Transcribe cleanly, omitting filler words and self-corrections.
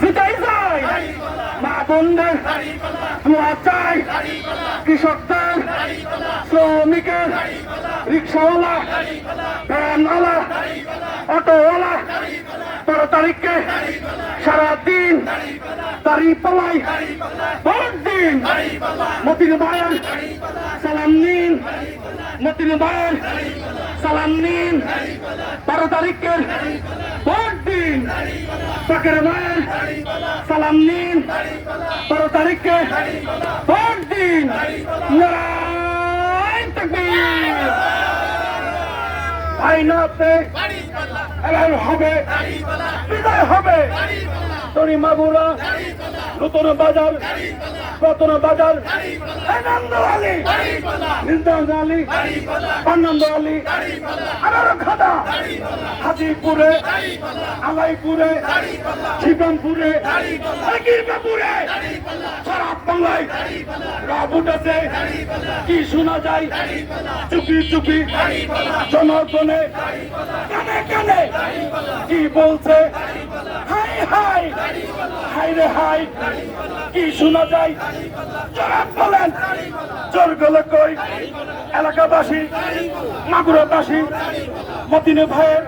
জিতাই যায় মা বোনদের দোয়া চাই কৃষকদের শ্রমিকের রিক্সাওয়ালা ভ্যানওয়ালা অটোওয়ালা 13 তারিখে সারাদিন দাড়ি পালাই ভোট দিন মতিন ভাইয়ের সালাম নিন মতিন ভাইয়ের সালাম নিন 12 তারিখের ভোট দিন পাকের ভাইয়ের সালাম নিন 12 তারিখে ভোট দিন নারায়ণ তাকবীর আইনাতে এলান হবে বিদায় হবে তরি মাগুরা নতুন বাজার রতন বাজার আনন্দ আলী নিন্দান আলী আনন্দ আলী আনার খাদা হাজিপুরে আলাইপুরে শিবমপুরে গিরবাপুরে সারা বাংলায় রাবুট আছে কি শোনা যায় চুপি চুপি জনগণে কানে কানে কি বলছে হাই হাই হাই রে হাই কি শোনা যায় জনাব বলেন জোর গলে কই এলাকাবাসী মাগুরাবাসী মতিনে ভাইয়ের